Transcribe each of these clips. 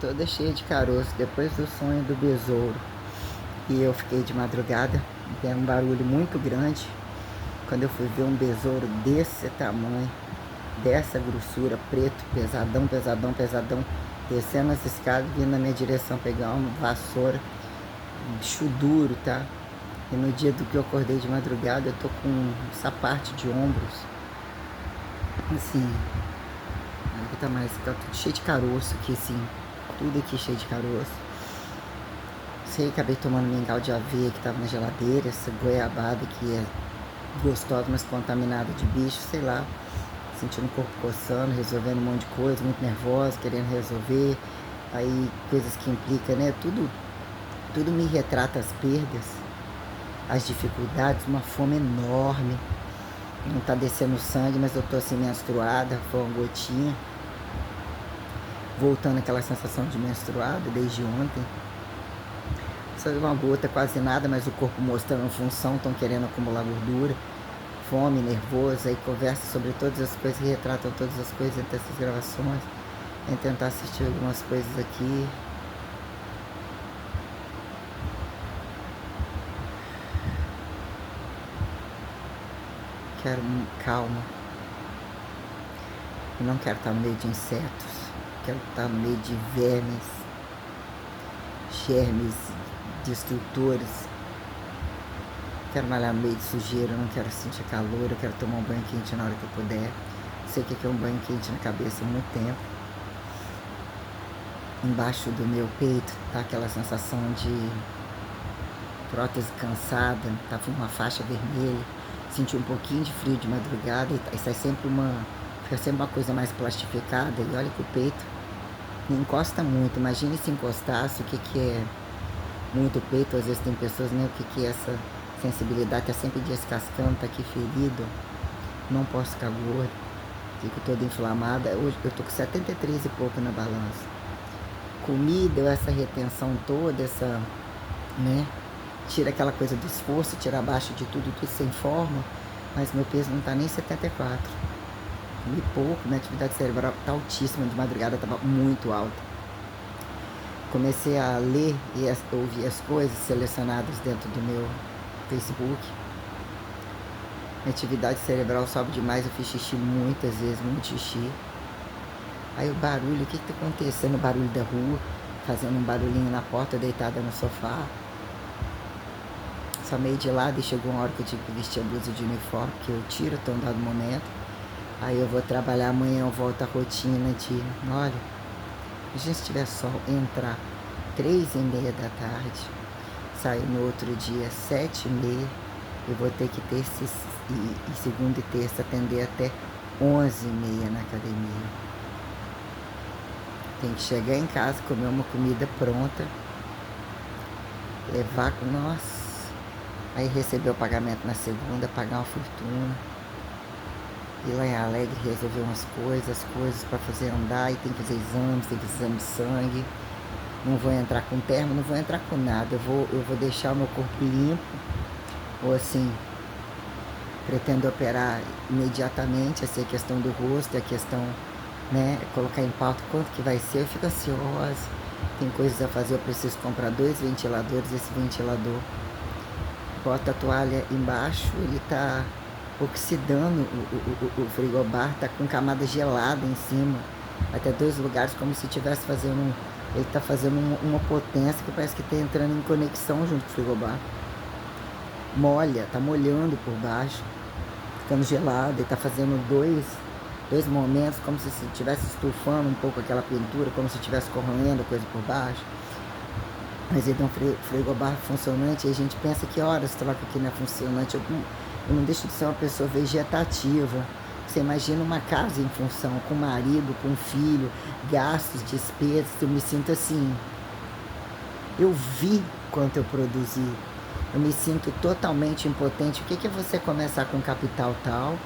toda cheia de caroço, depois do sonho do besouro. E eu fiquei de madrugada, era um barulho muito grande. Quando eu fui ver um besouro desse tamanho, dessa grossura, preto, pesadão, pesadão, pesadão, descendo as escadas, vindo na minha direção pegar uma vassoura, bicho duro, tá? E no dia do que eu acordei de madrugada, eu tô com essa parte de ombros, assim, aqui tá mais, tá tudo cheio de caroço aqui, assim, tudo aqui cheio de caroço. Sei, acabei tomando mingau de aveia que tava na geladeira, essa goiabada que é gostosa, mas contaminada de bicho, sei lá. Sentindo o corpo coçando, resolvendo um monte de coisa, muito nervosa, querendo resolver. Aí, coisas que implicam, né? Tudo me retrata as perdas, as dificuldades, uma fome enorme. Não tá descendo sangue, mas eu tô assim menstruada, foi uma gotinha. Voltando aquela sensação de menstruada desde ontem. Só uma gota, quase nada, mas o corpo mostrando função, estão querendo acumular gordura. Fome, nervoso, aí conversa sobre todas as coisas, retratam todas as coisas entre essas gravações. Em tentar assistir algumas coisas aqui. Quero calma. Eu não quero estar no meio de insetos. Quero estar no meio de vermes, germes, destrutores. Quero malhar no meio de sujeira, não quero sentir calor, eu quero tomar um banho quente na hora que eu puder. Sei que é um banho quente na cabeça há muito tempo. Embaixo do meu peito tá aquela sensação de prótese cansada, tá com uma faixa vermelha. Senti um pouquinho de frio de madrugada e sai sempre fica sempre uma coisa mais plastificada. E olha que o peito não encosta muito. Imagine se encostasse, o que é muito peito. Às vezes tem pessoas, né, o que é essa sensibilidade, tá sempre descascando, tá aqui ferido, não posso ficar gordo, fico toda inflamada. Hoje eu tô com 73 e pouco na balança. Comi, deu essa retenção toda, essa, né, tira aquela coisa do esforço, tira abaixo de tudo sem forma, mas meu peso não tá nem 74. Comi pouco, minha atividade cerebral tá altíssima, de madrugada tava muito alta. Comecei a ler e ouvir as coisas selecionadas dentro do meu Facebook. Minha atividade cerebral sobe demais, eu fiz xixi muitas vezes, muito xixi. Aí o barulho, o que tá acontecendo? O barulho da rua, fazendo um barulhinho na porta, deitada no sofá. Só meio de lado e chegou uma hora que eu tive que vestir a blusa de uniforme, que eu tiro até um dado momento. Aí eu vou trabalhar amanhã, eu volto à rotina de, olha, se tiver sol, entrar 3h30 da tarde, sair no outro dia 7h30, eu vou ter que ter e segunda e terça atender até 11h30 na academia. Tem que chegar em casa, comer uma comida pronta, levar com nós, aí receber o pagamento na segunda, pagar uma fortuna, ir lá em Alegre resolver umas coisas para fazer andar, e tem que fazer exames, tem que fazer exame de sangue. Não vou entrar com termo, não vou entrar com nada, eu vou deixar o meu corpo limpo, ou assim, pretendo operar imediatamente, essa é a questão do rosto, é a questão, né, colocar em pauta quanto que vai ser. Eu fico ansiosa, tem coisas a fazer, eu preciso comprar 2 ventiladores, esse ventilador, bota a toalha embaixo, ele tá oxidando, o frigobar tá com camada gelada em cima, até 2 lugares, como se estivesse fazendo ele tá fazendo uma potência que parece que tá entrando em conexão junto com o frigobar. Molha, tá molhando por baixo, ficando gelado, e tá fazendo dois momentos, como se estivesse estufando um pouco aquela pintura, como se estivesse corroendo a coisa por baixo. Mas ele tem um frigobar funcionante, e a gente pensa que horas troca que não é funcionante. Eu não deixo de ser uma pessoa vegetativa. Você imagina uma casa em função, com marido, com filho, gastos, despesas, eu me sinto assim. Eu vi quanto eu produzi, eu me sinto totalmente impotente. O que é você começar com capital tal,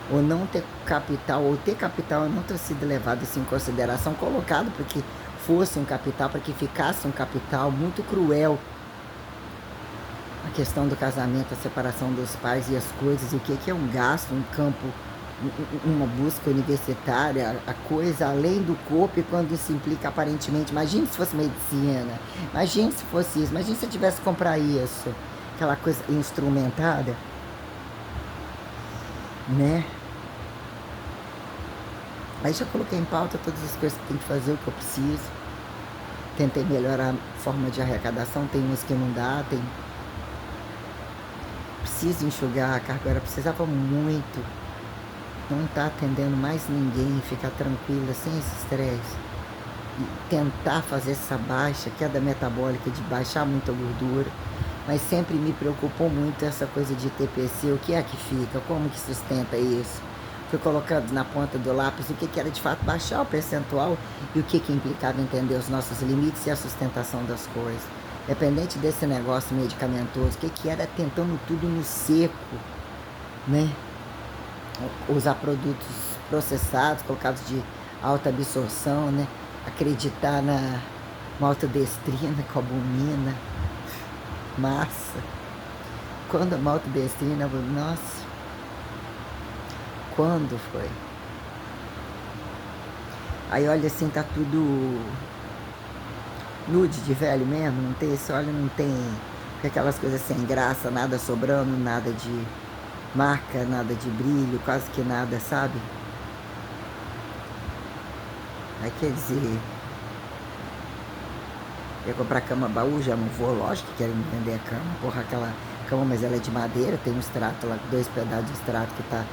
ou não ter capital, ou ter capital e não ter sido levado assim em consideração, colocado para que fosse um capital, para que ficasse um capital muito cruel. A questão do casamento, a separação dos pais e as coisas, o que é um gasto, um campo uma busca universitária, a coisa além do corpo, e quando isso implica aparentemente, imagine se fosse medicina, imagine se fosse isso, imagine se eu tivesse que comprar isso, aquela coisa instrumentada, né? Aí já coloquei em pauta todas as coisas que tem que fazer, o que eu preciso. Tentei melhorar a forma de arrecadação, tem umas que não dá, tem... Preciso enxugar a carga, agora precisava muito. Não tá atendendo mais ninguém, ficar tranquila, sem esse estresse. E tentar fazer essa baixa, queda metabólica, de baixar muita gordura. Mas sempre me preocupou muito essa coisa de TPC, o que é que fica, como que sustenta isso. Fui colocando na ponta do lápis o que era de fato baixar o percentual e o que implicava entender os nossos limites e a sustentação das coisas. Dependente desse negócio medicamentoso, o que era tentando tudo no seco, né? Usar produtos processados, colocados de alta absorção, né? Acreditar na maltodestrina, cobumina, massa. Quando a maltodestrina, nossa, quando foi? Aí olha assim, tá tudo nude de velho mesmo, não tem esse óleo, não tem aquelas coisas sem graça, nada sobrando, nada de marca, nada de brilho, quase que nada, sabe? Aí quer dizer, ia comprar cama baú, já não vou, lógico que querem me vender a cama, porra, aquela cama, mas ela é de madeira, tem um extrato lá, 2 pedaços de extrato que tá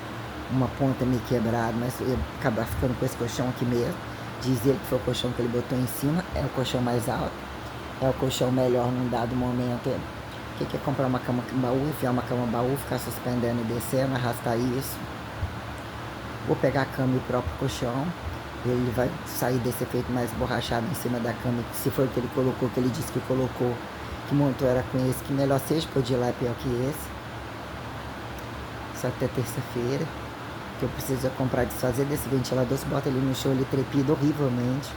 uma ponta meio quebrada, mas eu ia acabar ficando com esse colchão aqui mesmo. Diz ele que foi o colchão que ele botou em cima, é o colchão mais alto, é o colchão melhor num dado momento. O que é comprar uma cama baú, enfiar uma cama baú, ficar suspendendo e descendo, arrastar isso. Vou pegar a cama e o próprio colchão, ele vai sair desse efeito mais borrachado em cima da cama, se for o que ele colocou, que ele disse que colocou, que montou era com esse, que melhor seja, podia ir lá é pior que esse. Só até terça-feira. Que eu preciso comprar, desfazer desse ventilador, se bota ele no chão, ele trepida horrivelmente.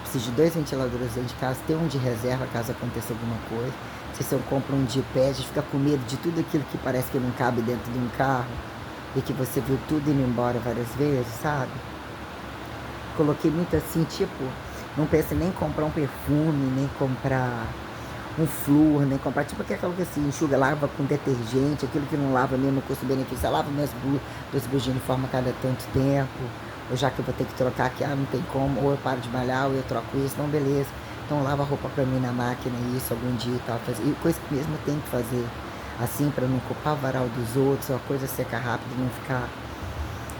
Preciso de 2 ventiladores dentro de casa, ter um de reserva caso aconteça alguma coisa. Se eu compro um de pé, a gente fica com medo de tudo aquilo que parece que não cabe dentro de um carro e que você viu tudo indo embora várias vezes, sabe? Coloquei muito assim, tipo, não penso nem em comprar um perfume, nem comprar um flúor, nem comprar, tipo aquela que assim, enxuga, lava com detergente, aquilo que não lava mesmo, custo-benefício, lava minhas duas de uniforme a cada tanto tempo, ou já que eu vou ter que trocar aqui, não tem como, ou eu paro de malhar, ou eu troco isso, não, beleza. Então lava a roupa pra mim na máquina, isso, algum dia e tal, fazer, e coisa que mesmo eu tenho que fazer, assim, pra não ocupar o varal dos outros, a coisa secar rápido, não ficar,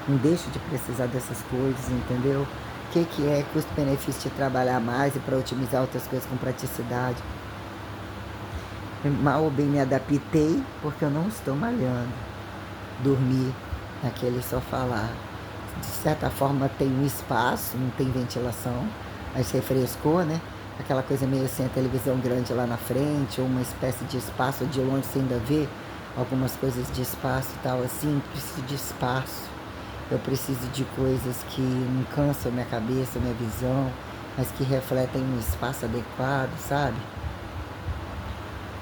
não deixo de precisar dessas coisas, entendeu? O que é custo-benefício de trabalhar mais e para otimizar outras coisas com praticidade. Mal ou bem me adaptei, porque eu não estou malhando. Dormi naquele sofá lá. De certa forma tem um espaço, não tem ventilação, mas refrescou, né? Aquela coisa meio assim, a televisão grande lá na frente, ou uma espécie de espaço de longe você ainda vê algumas coisas de espaço e tal, assim, preciso de espaço. Eu preciso de coisas que não cansam minha cabeça, minha visão, mas que refletem um espaço adequado, sabe?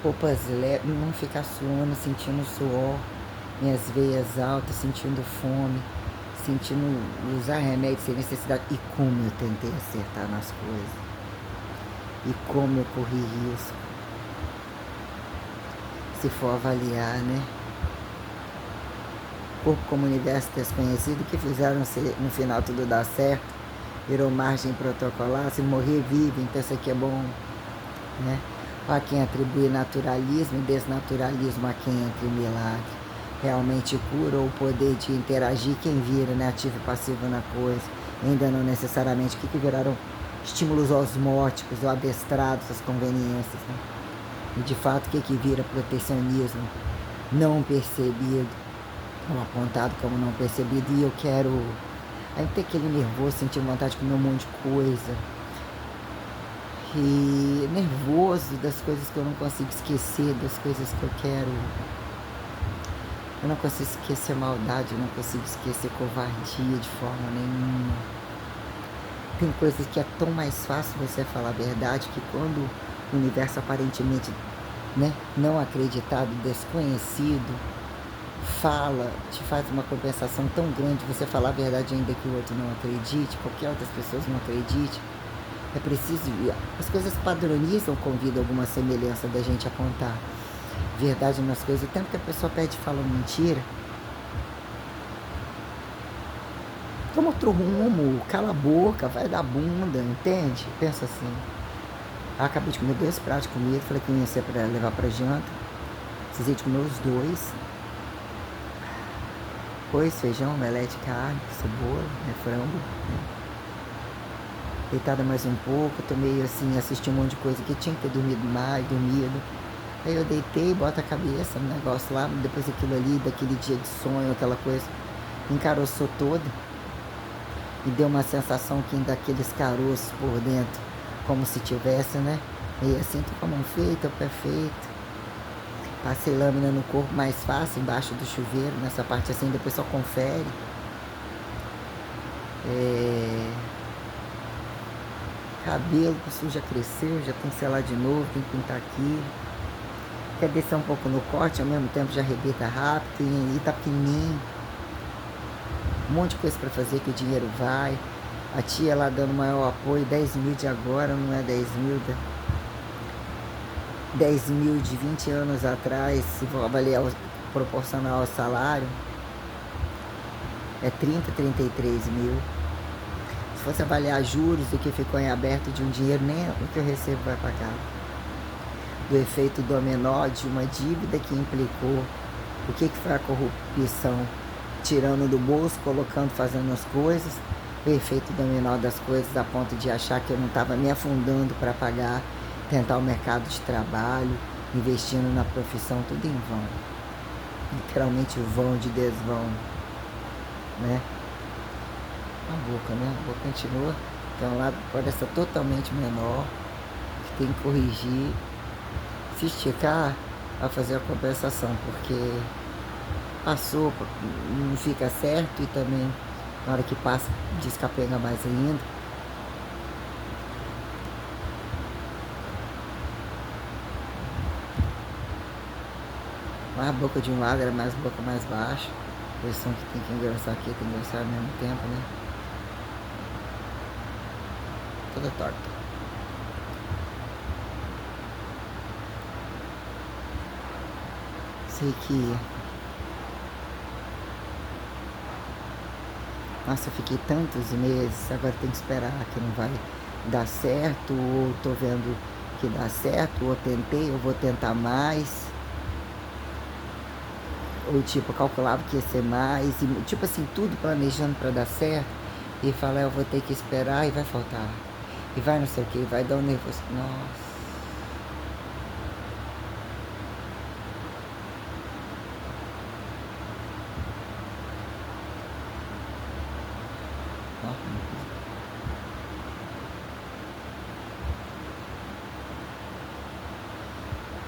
Roupas leves, não ficar suando, sentindo suor, minhas veias altas, sentindo fome, sentindo usar remédio sem necessidade. E como eu tentei acertar nas coisas. E como eu corri risco. Se for avaliar, né? Corpo como universo desconhecido, que fizeram no final tudo dar certo, virou margem protocolar, se morrer vive, então isso aqui é bom, né? A quem atribui naturalismo e desnaturalismo, a quem entre milagre. Realmente cura ou o poder de interagir, quem vira, né, ativo e passivo na coisa, ainda não necessariamente, que viraram estímulos osmóticos ou adestrados às conveniências, né? E de fato, o que vira protecionismo não percebido, ou apontado como não percebido, e eu quero aí ter aquele nervoso, sentir vontade de comer um monte de coisa, e nervoso das coisas que eu não consigo esquecer, das coisas que eu quero. Eu não consigo esquecer maldade, eu não consigo esquecer covardia de forma nenhuma. Tem coisas que é tão mais fácil você falar a verdade, que quando o universo aparentemente, né, não acreditado, desconhecido, fala, te faz uma compensação tão grande, você falar a verdade ainda que o outro não acredite, qualquer outras pessoas não acredite. É preciso, as coisas padronizam com vida alguma semelhança da gente apontar verdade nas coisas. O tempo que a pessoa pede e fala mentira, toma outro rumo, cala a boca, vai dar bunda, entende? Pensa assim. Eu acabei de comer 2 pratos de comida, falei que não ia ser para levar para janta. Precisei de comer os 2. Arroz, feijão, omelete, carne, cebola, né, frango. Né. Deitada mais um pouco, tomei assim, assisti um monte de coisa que tinha que ter dormido mais, dormido. Aí eu deitei, bota a cabeça no negócio lá, depois aquilo ali, daquele dia de sonho, aquela coisa, encaroçou toda. E deu uma sensação que ainda aqueles caroços por dentro, como se tivesse, né? E assim, tô com a mão feita, o pé feito. Passei lâmina no corpo mais fácil, embaixo do chuveiro, nessa parte assim, depois só confere. Cabelo, o sul já cresceu, já tem que selar de novo, tem que pintar aqui. Quer descer um pouco no corte, ao mesmo tempo já arrebenta rápido e tá pequenininho. Um monte de coisa para fazer que o dinheiro vai. A tia lá dando maior apoio, 10 mil de agora, não é 10 mil, 10 mil de 20 anos atrás, se for avaliar proporcional ao salário, é 30, 33 mil. Se fosse avaliar juros do que ficou em aberto de um dinheiro, nem o que eu recebo vai pagar. Do efeito dominó de uma dívida que implicou o que foi a corrupção, tirando do bolso, colocando, fazendo as coisas, o efeito dominó das coisas a ponto de achar que eu não estava me afundando para pagar, tentar o mercado de trabalho, investindo na profissão, tudo em vão. Literalmente vão de desvão, né? A boca, né? A boca continua, tem um lado que parece totalmente menor, que tem que corrigir, se esticar a fazer a compensação, porque passou, não fica certo e também na hora que passa descapega mais ainda. Mais boca de um lado era mais boca mais baixa. Posição que tem que engrossar aqui, tem que engrossar ao mesmo tempo, né? Toda torta. Sei que... Nossa, eu fiquei tantos meses, agora tem que esperar que não vai dar certo, ou tô vendo que dá certo, ou tentei, ou vou tentar mais. Ou tipo, eu calculava que ia ser mais, e tipo assim, tudo planejando para dar certo, e falar, eu vou ter que esperar e vai faltar. E vai não sei o que, vai dar um nervoso. Nossa.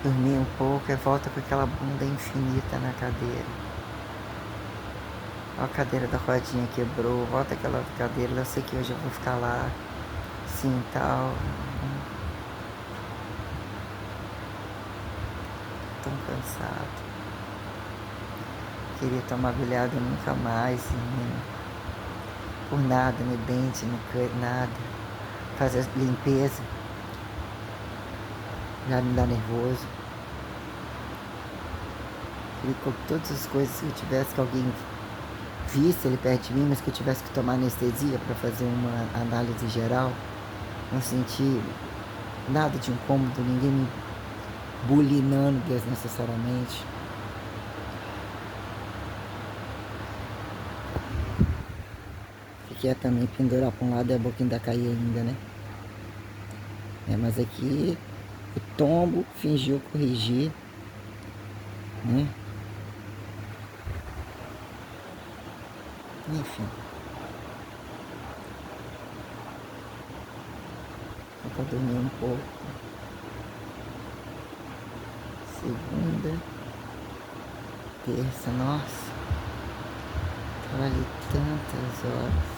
Dormir um pouco e volta com aquela bunda infinita na cadeira. Ó, a cadeira da rodinha quebrou, volta aquela cadeira, eu sei que hoje eu vou ficar lá, sim, tal. Tão cansado. Queria tomar bilhada nunca mais, por nada, no dente, no canto, nada. Fazer limpeza. Já me dá nervoso. Queria que todas as coisas que eu tivesse, que alguém visse ele perto de mim, mas que eu tivesse que tomar anestesia para fazer uma análise geral. Não senti nada de incômodo, ninguém me bulinando desnecessariamente. Fiquei também pendurar para um lado e a boca ainda cair ainda, né? Mas aqui o tombo fingiu corrigir, né? Enfim. Só pra dormir um pouco. Segunda, terça, nossa. Trabalhei tantas horas.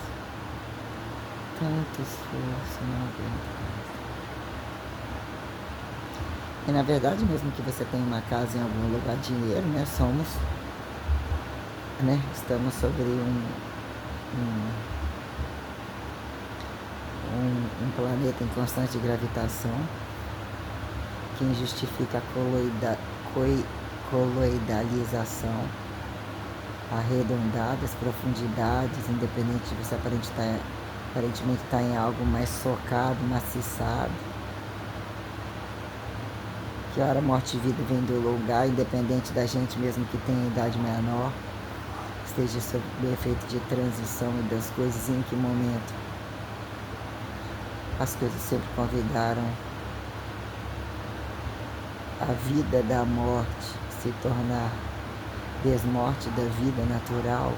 Tanto esforço, não aguento mais. E na verdade, mesmo que você tenha uma casa em algum lugar, dinheiro, né? Somos né? Estamos sobre um planeta em constante gravitação. Quem justifica a coloidalização, arredondadas profundidades, independente de você aparentemente estar em algo mais socado, maciçado. Que hora morte e vida vem do lugar, independente da gente mesmo que tenha idade menor, esteja sob o efeito de transição e das coisas, e em que momento as coisas sempre convidaram a vida da morte se tornar desmorte da vida natural,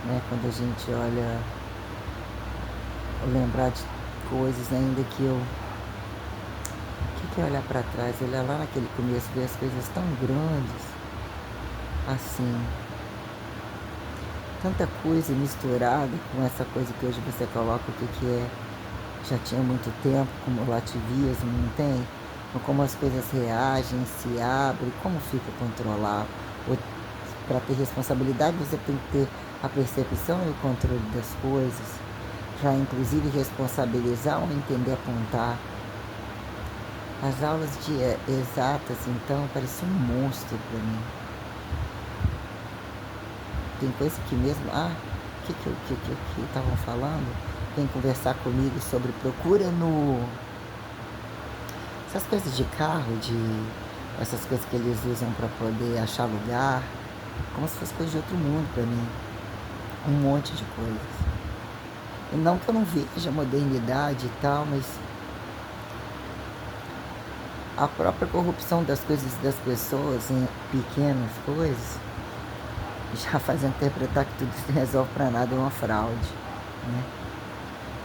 né? Quando a gente olha, lembrar de coisas ainda que eu... O que é olhar para trás? Olhar lá naquele começo, ver as coisas tão grandes, assim, tanta coisa misturada com essa coisa que hoje você coloca o que é, já tinha muito tempo, como o lativismo, não tem? Como as coisas reagem, se abrem, como fica controlado. Para ter responsabilidade, você tem que ter a percepção e o controle das coisas, para inclusive responsabilizar ou entender, apontar. As aulas de exatas, então, parecem um monstro para mim. Tem coisa que mesmo... o que estavam falando? Vem conversar comigo sobre procura no... Essas coisas de carro, essas coisas que eles usam para poder achar lugar, como se fosse coisa de outro mundo para mim. Um monte de coisas. E não que eu não veja modernidade e tal, mas a própria corrupção das coisas das pessoas em pequenas coisas já faz interpretar que tudo se resolve para nada é uma fraude, né?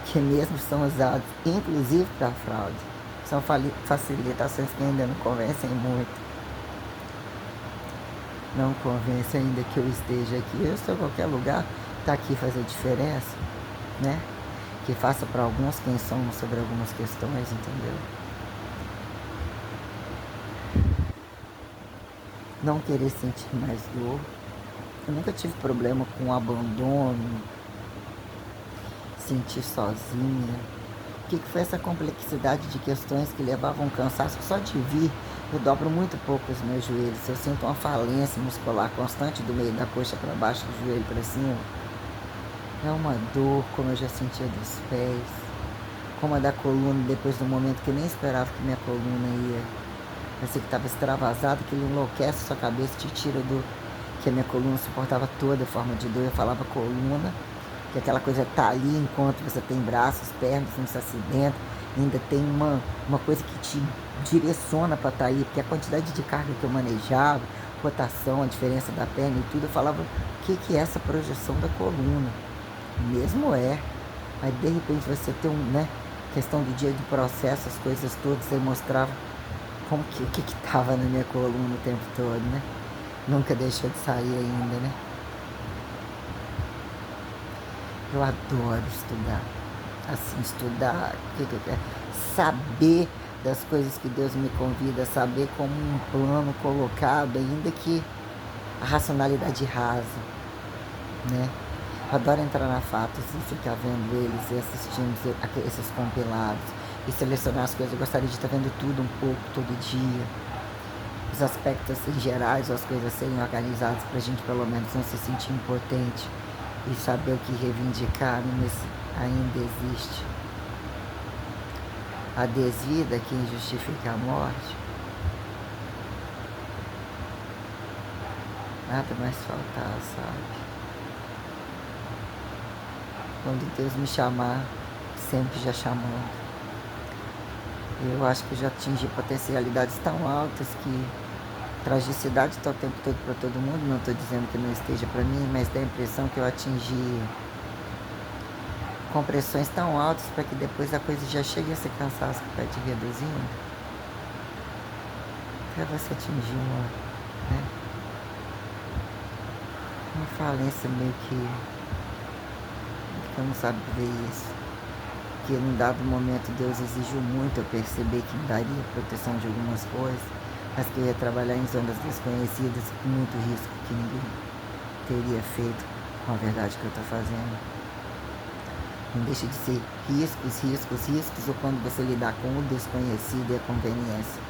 Que mesmo são usados, inclusive para fraude. São facilitações que ainda não convencem muito. Não convence ainda que eu esteja aqui. Eu estou em qualquer lugar, está aqui fazer diferença, né? Que faça para alguns quem somos sobre algumas questões, entendeu? Não querer sentir mais dor. Eu nunca tive problema com abandono, sentir sozinha. O que foi essa complexidade de questões que levavam um cansaço? Só de vir, eu dobro muito pouco os meus joelhos. Eu sinto uma falência muscular constante do meio da coxa para baixo, do joelho para cima. É uma dor, como eu já sentia dos pés, como a da coluna, depois do momento que eu nem esperava que minha coluna ia. Parecia que estava extravasado, que ele enlouquece sua cabeça, te tira do... que a minha coluna suportava toda forma de dor. Eu falava coluna, que aquela coisa tá ali enquanto você tem braços, pernas, não se acidenta, ainda tem uma coisa que te direciona para estar aí, porque a quantidade de carga que eu manejava, rotação, a diferença da perna e tudo, eu falava, o que é essa projeção da coluna? Mesmo é. Aí de repente você tem questão do dia do processo, as coisas todas, aí mostrava como o que tava na minha coluna o tempo todo, né? Nunca deixou de sair ainda, né? Eu adoro estudar. Assim, estudar, o que eu quero? Saber das coisas que Deus me convida, saber como um plano colocado, ainda que a racionalidade rasa, né? Eu adoro entrar na Fatos e ficar vendo eles e assistindo esses compilados e selecionar as coisas. Eu gostaria de estar vendo tudo um pouco, todo dia. Os aspectos em gerais, as coisas serem organizadas para a gente pelo menos não se sentir impotente e saber o que reivindicar, mas ainda existe. A desvida, quem justifica a morte, nada mais faltar, sabe? Quando Deus me chamar, sempre já chamando. Eu acho que eu já atingi potencialidades tão altas que tragicidade está o tempo todo para todo mundo. Não estou dizendo que não esteja para mim, mas dá a impressão que eu atingi compressões tão altas para que depois a coisa já chegue a se cansaço que vai te reduzindo. Até você atingir uma falência meio que eu não sabe ver isso. Que num dado momento Deus exigiu muito eu perceber que me daria proteção de algumas coisas. mas que eu ia trabalhar em zonas desconhecidas, com muito risco que ninguém teria feito com a verdade que eu estou fazendo. Não deixa de ser riscos, riscos, riscos, ou quando você lidar com o desconhecido e a conveniência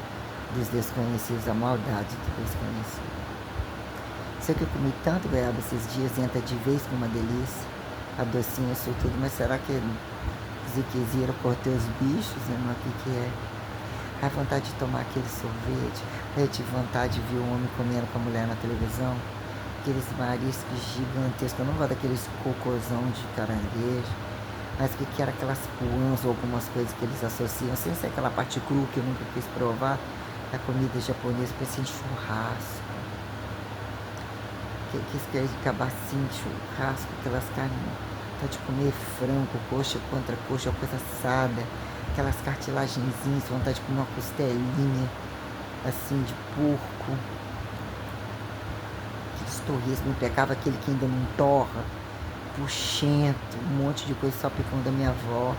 dos desconhecidos, a maldade do desconhecido. Sei que eu comi tanto goiaba esses dias, entra de vez com uma delícia, a docinha, isso tudo, mas será que ziquezira, cortei os bichos, né? O que é? A vontade de tomar aquele sorvete, eu tive vontade de ver o homem comendo com a mulher na televisão, aqueles mariscos gigantescos, eu não gosto daqueles cocôzão de caranguejo, mas que era aquelas puãs ou algumas coisas que eles associam, sem ser aquela parte crua que eu nunca quis provar, a comida japonesa, parecia de churrasco. Que de cabacinho de churrasco, aquelas carnes, tá de comer frango, coxa contra coxa, coisa assada, aquelas cartilagenzinhas, vontade de comer uma costelinha, assim, de porco, aqueles torresmo, pegava aquele que ainda não torra, puxento, um monte de coisa só picando da minha avó.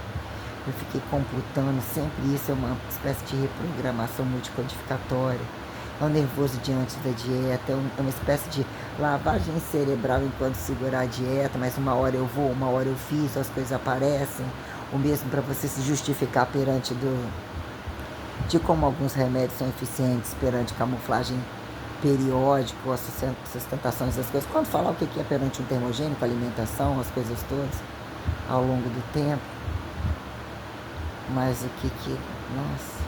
Eu fiquei computando, sempre isso é uma espécie de reprogramação multicodificatória. É um nervoso diante da dieta, é uma espécie de lavagem cerebral enquanto segurar a dieta, mas uma hora eu vou, uma hora eu fiz, as coisas aparecem. O mesmo para você se justificar perante de como alguns remédios são eficientes perante camuflagem periódico, as sustentações das coisas. Quando falar o que é perante um termogênico, alimentação, as coisas todas, ao longo do tempo. Mas o que... Nossa...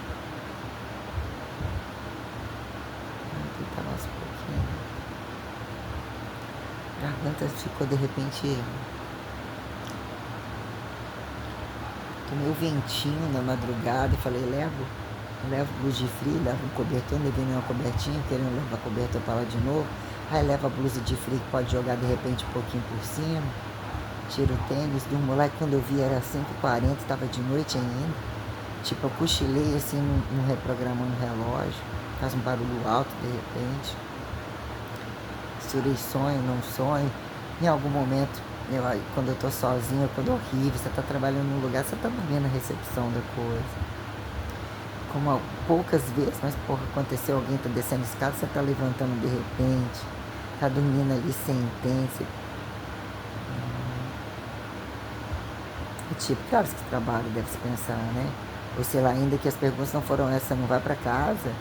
Tentar mais um pouquinho. A garganta ficou de repente. Tomei o ventinho na madrugada e falei, levo blusa de frio, levo um cobertor, levei uma cobertinha, querendo levar a cobertor para lá de novo. Aí leva a blusa de frio que pode jogar de repente um pouquinho por cima. Tiro o tênis, durmo lá e quando eu vi era 5h40, estava de noite ainda. Tipo, eu cochilei assim, não reprogramando o relógio. Faz um barulho alto de repente. Misturei sonho, não sonho. Em algum momento, quando eu tô sozinha, quando é horrível, você tá trabalhando num lugar, você tá vendo a recepção da coisa. Como poucas vezes, mas porra, aconteceu, alguém tá descendo a escada, você tá levantando de repente. Tá dormindo ali sem intensa. Tipo, que horas que trabalho, deve se pensar, né? Ou sei lá, ainda que as perguntas não foram essas, não vai pra casa.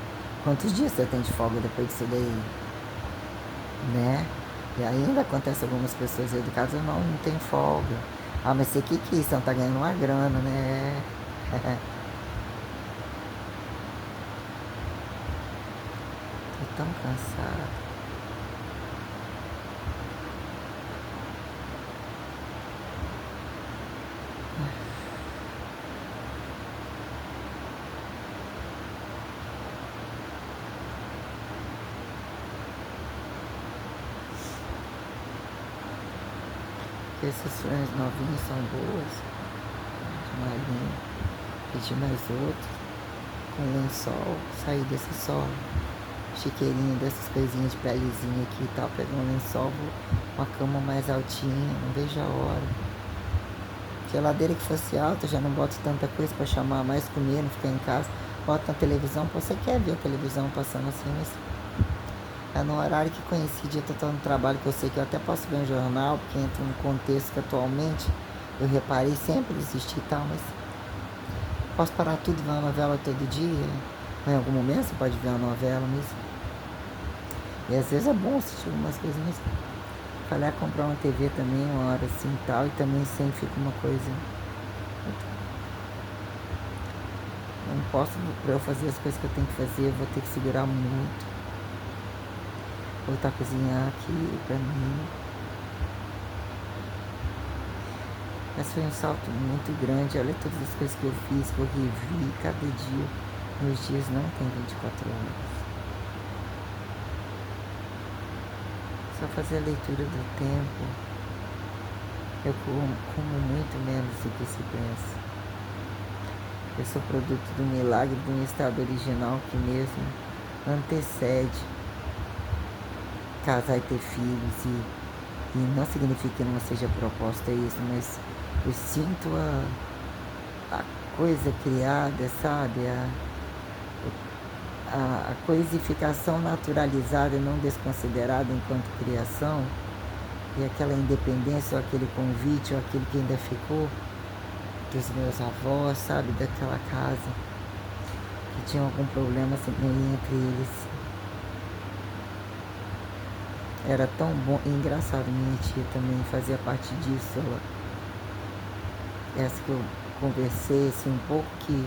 Quantos dias você tem de folga depois disso daí? Né? E ainda acontece algumas pessoas educadas, não tem folga. Ah, mas você que você não tá ganhando uma grana, né? Tô tão cansado. Essas franjas novinhas são boas. Marinho. Pedi mais outro. Com lençol. Sair desse sol. Chiqueirinho dessas coisinhas de pelezinha aqui e tal. Pegar um lençol. Uma cama mais altinha. Não vejo a hora. Geladeira que fosse alta. Já não boto tanta coisa pra chamar mais comer. Não ficar em casa. Boto na televisão. Você quer ver a televisão passando assim, mas... É no horário que coincide, eu tô no trabalho que eu sei que eu até posso ver um jornal, porque entra num contexto que atualmente eu reparei sempre existir e tal, mas posso parar tudo e ver uma novela todo dia. Em algum momento você pode ver uma novela mesmo. E às vezes é bom assistir algumas coisas, mas falhar comprar uma TV também, uma hora assim e tal, e também sempre fica uma coisa. Eu não posso, pra eu fazer as coisas que eu tenho que fazer, eu vou ter que segurar muito. Voltar a cozinhar aqui pra mim. Mas foi um salto muito grande. Olha todas as coisas que eu fiz, que eu revi cada dia. Meus dias não tem 24 horas. Só fazer a leitura do tempo. Eu como muito menos do que se pensa. Eu sou produto do milagre de um estado original que mesmo antecede casar e ter filhos, e não significa que não seja proposta isso, mas eu sinto a coisa criada, sabe? a coisificação naturalizada e não desconsiderada enquanto criação, e aquela independência, ou aquele convite, ou aquele que ainda ficou dos meus avós, sabe, daquela casa, que tinha algum problema sempre entre eles. Era tão bom, e engraçado, minha tia também fazia parte disso, essa que eu conversei, assim, um pouco que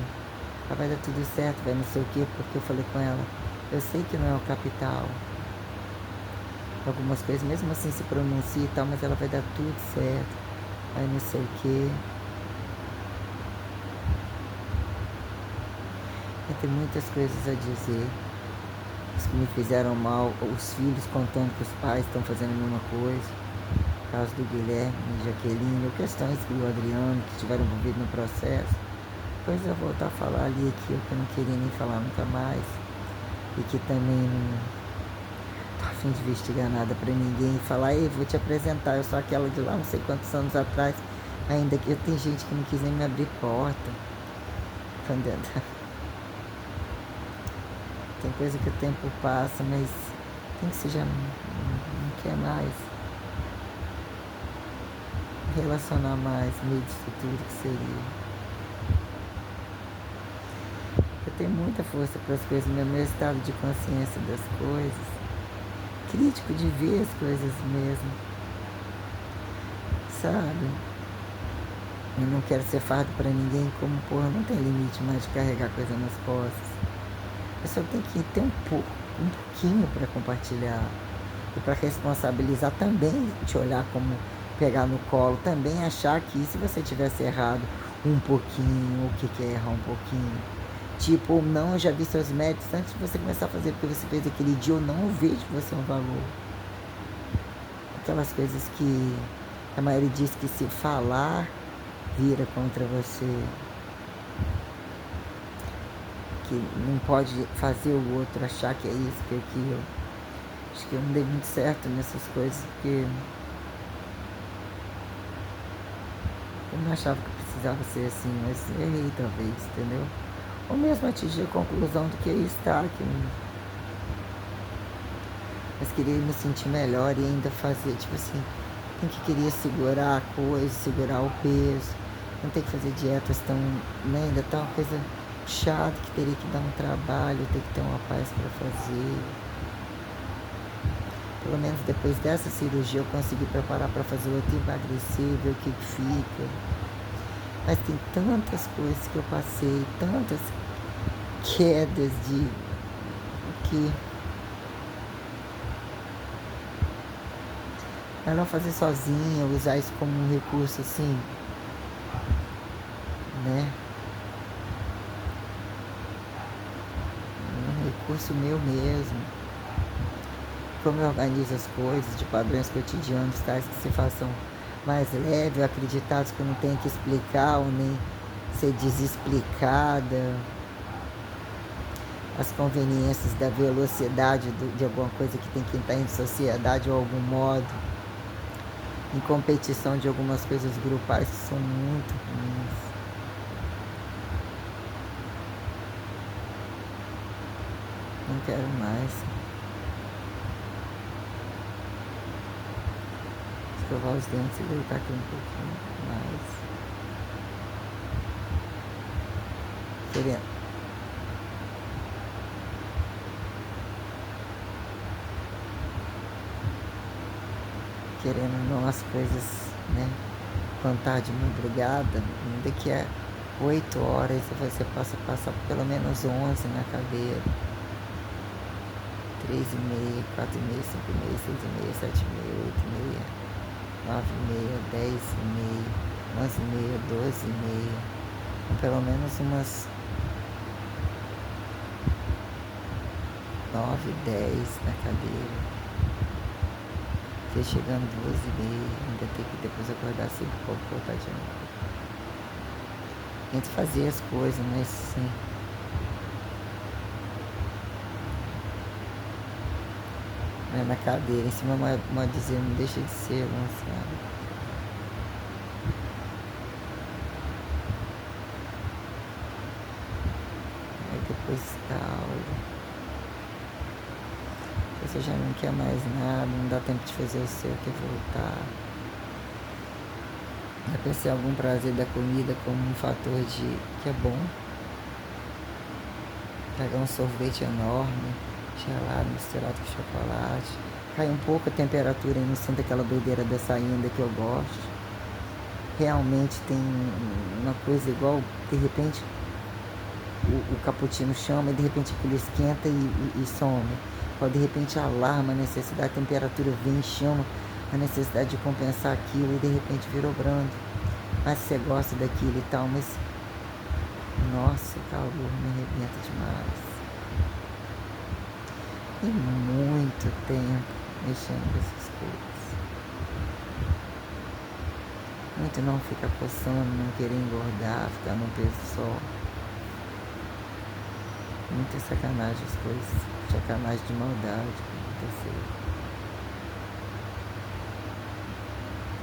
vai dar tudo certo, vai não sei o quê, porque eu falei com ela, eu sei que não é o capital, algumas coisas, mesmo assim se pronuncia e tal, mas ela vai dar tudo certo, vai não sei o quê. Tem muitas coisas a dizer. Os que me fizeram mal, os filhos contando que os pais estão fazendo a mesma coisa. O caso do Guilherme e Jaqueline, ou questões que o Adriano, que estiveram envolvidos no processo. Depois eu vou voltar a falar ali aquilo que eu não queria nem falar nunca mais. E que também não tô a fim de investigar nada pra ninguém. E falar, ei, vou te apresentar, eu sou aquela de lá não sei quantos anos atrás. Ainda que tem gente que não quis nem me abrir porta. Entendeu? Tem coisa que o tempo passa, mas tem que se já não quer mais relacionar mais, meio disso tudo que seria. Eu tenho muita força para as coisas, meu estado de consciência das coisas, crítico de ver as coisas mesmo, sabe? Eu não quero ser fardo para ninguém, como, porra, não tem limite mais de carregar coisa nas costas. Eu só tenho que ter um pouquinho para compartilhar e para responsabilizar também, te olhar como pegar no colo, também achar que se você tivesse errado um pouquinho, o que é errar um pouquinho? Tipo, não, eu já vi seus méritos antes de você começar a fazer porque você fez aquele dia, eu não vejo você um valor. Aquelas coisas que a maioria diz que se falar, vira contra você. Que não pode fazer o outro achar que é isso, que é aquilo. Acho que eu não dei muito certo nessas coisas, porque eu não achava que precisava ser assim, mas errei talvez, entendeu? Ou mesmo atingir a conclusão do que é estar aqui. Mas queria me sentir melhor e ainda fazer, tipo assim, tem que querer segurar a coisa, segurar o peso, não tem que fazer dietas tão, né, ainda tá uma coisa chata que teria que dar um trabalho, ter que ter uma paz para fazer. Pelo menos depois dessa cirurgia eu consegui preparar para fazer outro, emagrecer, ver o que fica. Mas tem tantas coisas que eu passei, tantas quedas de que é não fazer sozinha, usar isso como um recurso assim, né? Um recurso meu mesmo. Como eu organizo as coisas, de padrões cotidianos, tais que se façam mais leve, acreditados que eu não tenho que explicar ou nem ser desexplicada. As conveniências da velocidade de alguma coisa que tem que estar em sociedade ou algum modo. Em competição de algumas coisas grupais que são muito ruins. Não quero mais. Escovar os dentes e deitar aqui um pouquinho mais. Querendo ou não, as coisas, né? Quando tá de madrugada, ainda que é 8 horas, você passa pelo menos 11 na cadeira. 3h30, 4h30, 5h30, 6h30, 7h30, 8h30, 9h30, 10h30, 11h30, 12h30. Pelo menos umas 9, 10 na cadeira. Fiquei chegando 12h30, ainda tem que depois acordar 5 e pouco, voltar de novo. Tento fazer as coisas, mas sim. Mas na cadeira, em cima uma dizer, não deixa de ser lançado. Aí depois calma. você já não quer mais nada, não dá tempo de fazer o seu, quer voltar. Já pensei algum prazer da comida como um fator de que é bom. Pegar um sorvete enorme, gelado, misturado com chocolate. Cai um pouco a temperatura e não sinto aquela doideira dessa ainda que eu gosto. Realmente tem uma coisa igual, de repente, o cappuccino chama e de repente aquilo esquenta e some. Ou de repente alarma a necessidade, a temperatura vem e chama a necessidade de compensar aquilo e de repente virou brando. Mas você gosta daquilo e tal, mas nossa, o calor me arrebenta demais. E muito tempo mexendo com essas coisas. Muito não ficar coçando, não querer engordar, ficar num peso só. Muita sacanagem as coisas, sacanagem de maldade que aconteceu.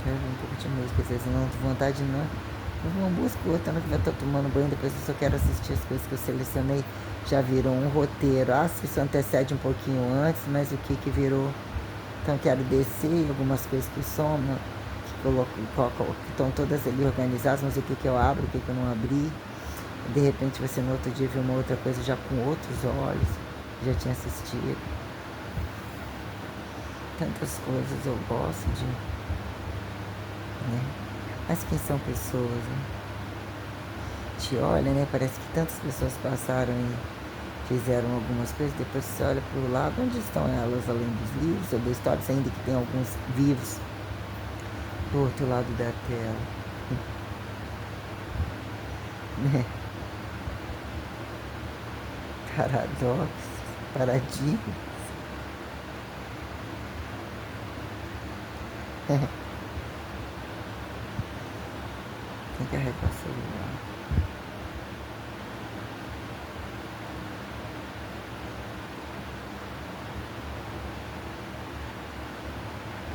Quero um pouco de música, às vezes não, vontade não. Eu vou uma busca outra, não que eu estou tomando banho, depois eu só quero assistir as coisas que eu selecionei. Já virou um roteiro. Ah, se isso antecede um pouquinho antes, mas o que que virou? Então quero descer algumas coisas que somam, que estão todas ali organizadas, mas o que que eu abro, o que que eu não abri. De repente você no outro dia viu uma outra coisa já com outros olhos, já tinha assistido. Tantas coisas eu gosto de, né? Mas quem são pessoas, né? Te olha, né? Parece que tantas pessoas passaram e fizeram algumas coisas, depois você olha para o lado, onde estão elas além dos livros ou das histórias, ainda que tem alguns vivos do outro lado da tela. Né? Paradoxos, paradigmas. Tem que arregar o celular.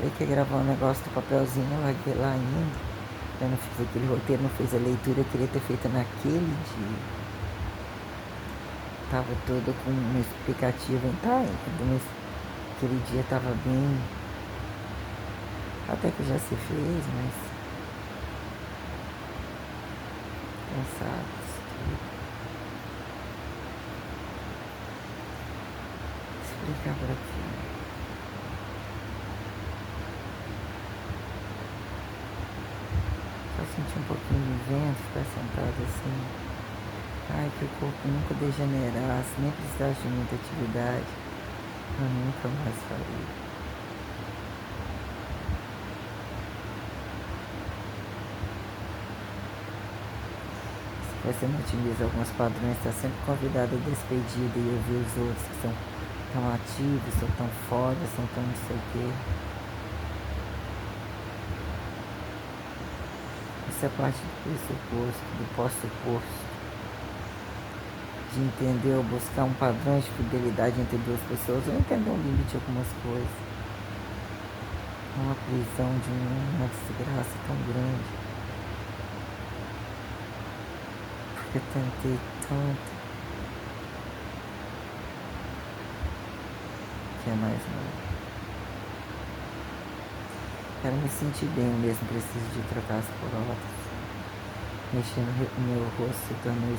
Eu que gravar um negócio do papelzinho, eu larguei lá ainda. Eu não fiz aquele roteiro, não fiz a leitura, eu queria ter feito naquele dia. Tava todo com uma explicativa, aquele dia tava bem. Até que já se fez, mas cansado. Explicar por aqui. Só sentir um pouquinho de vento, ficar sentado assim. Ai, que o corpo nunca degenerasse, nem precisasse de muita atividade. Eu nunca mais faria. Se você não utiliza alguns padrões, está sempre convidado a despedida e ouvir os outros que são tão ativos, são tão foda, são tão não sei o quê. Isso é parte do pressuposto, do pós-suposto. De entender ou buscar um padrão de fidelidade entre duas pessoas, ou entender um limite de algumas coisas. Uma prisão de uma desgraça tão grande. Porque eu tentei tanto. Que é mais novo. Quero me sentir bem, eu mesmo preciso de trocar as próteses. Mexer no meu rosto se tornou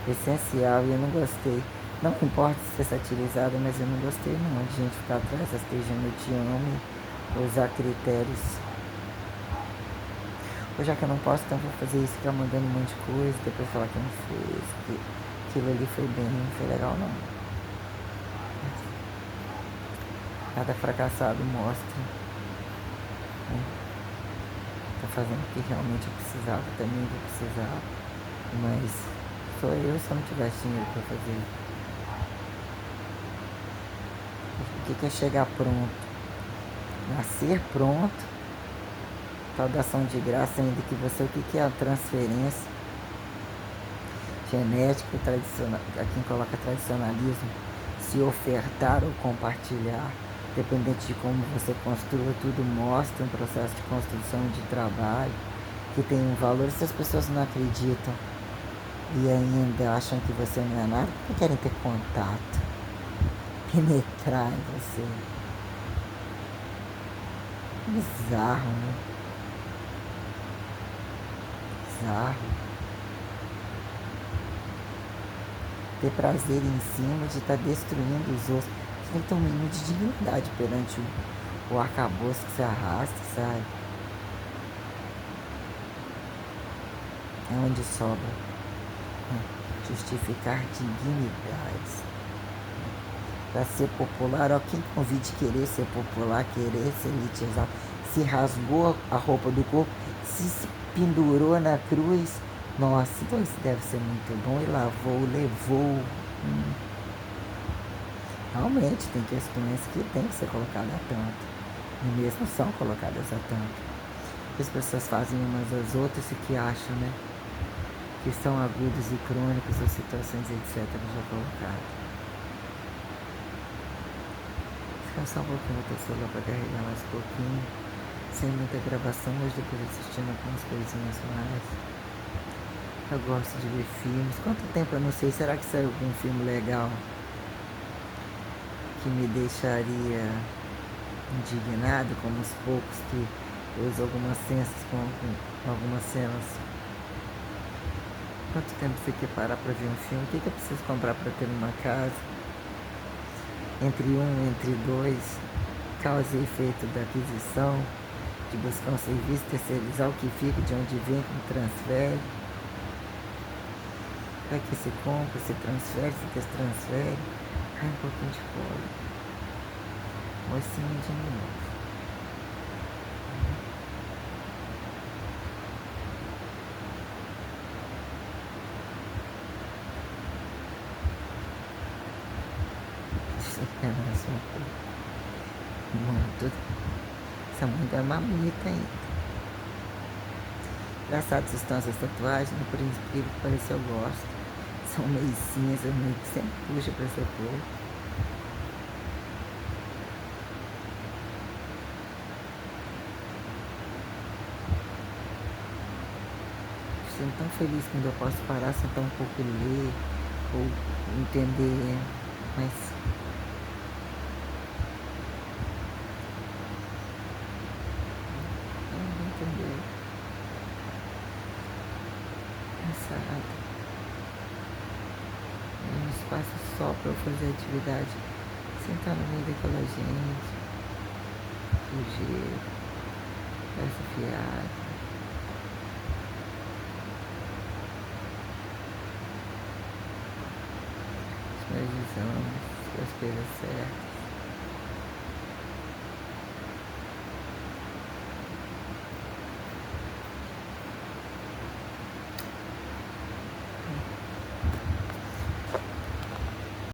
essencial e eu não gostei. Não importa ser satirizada, mas eu não gostei não de gente ficar atrás rastejando eu te amo e usar critérios. Ou já que eu não posso, então vou fazer isso, ficar mandando um monte de coisa, depois falar que eu não fiz, que aquilo ali foi bem, não foi legal não. Cada fracassado mostra, né? Tá fazendo o que realmente eu precisava, também eu precisava, mas sou eu se eu não tivesse dinheiro para fazer. O que é chegar pronto? Nascer pronto, tal da ação de graça, ainda que você, o que é a transferência genética, tradicional, a quem coloca tradicionalismo, se ofertar ou compartilhar, dependente de como você construa, tudo mostra um processo de construção de trabalho que tem um valor. Se as pessoas não acreditam e ainda acham que você não é nada, porque querem ter contato. penetrar em você. Bizarro, né? Bizarro. Ter prazer em cima de estar destruindo os outros. Você tem que ter um mínimo de dignidade perante o arcabouço que você arrasta, sabe? É onde sobra, né? Justificar dignidades. Para ser popular, ó, quem convide querer ser popular, querer ser elitizado, se rasgou a roupa do corpo, se pendurou na cruz. Nossa, então isso deve ser muito bom. E lavou, levou. Realmente tem questões que tem que ser colocadas a tanto. E mesmo são colocadas a tanto. As pessoas fazem umas às outras e que acham, né? Que são agudos e crônicos ou situações, etc. Já colocaram. Descansar um pouquinho no teu celular para carregar mais um pouquinho. Sem muita gravação, hoje depois assistindo algumas coisinhas mais. Eu gosto de ver filmes. Quanto tempo eu não sei, será que saiu algum filme legal que me deixaria indignado, como os poucos que eu uso algumas cenas com algumas cenas. Quanto tempo você quer parar para ver um filme? O que eu preciso comprar para ter numa casa? Entre um, entre dois, causa e efeito da aquisição, de buscar um serviço, terceirizar o que fica, de onde vem, como transfere. Para que se compra, se transfere, se destransfere. Cai um pouquinho de fora. Mocinho de novo. Apenas um pouco. Muito. Essa mulher é mamita ainda. Engraçado estão essas tatuagens, né? Por incrível que pareça, eu gosto. São meio cinza, meio que sempre puxa para seu corpo. Sinto tão feliz quando eu posso parar, sentar um pouco e ler, ou entender, mas não entender. Cansado. É um espaço só para eu fazer atividade. Sentar no meio daquela gente, fugir, conversa fiada. Os meus exames, as coisas certas.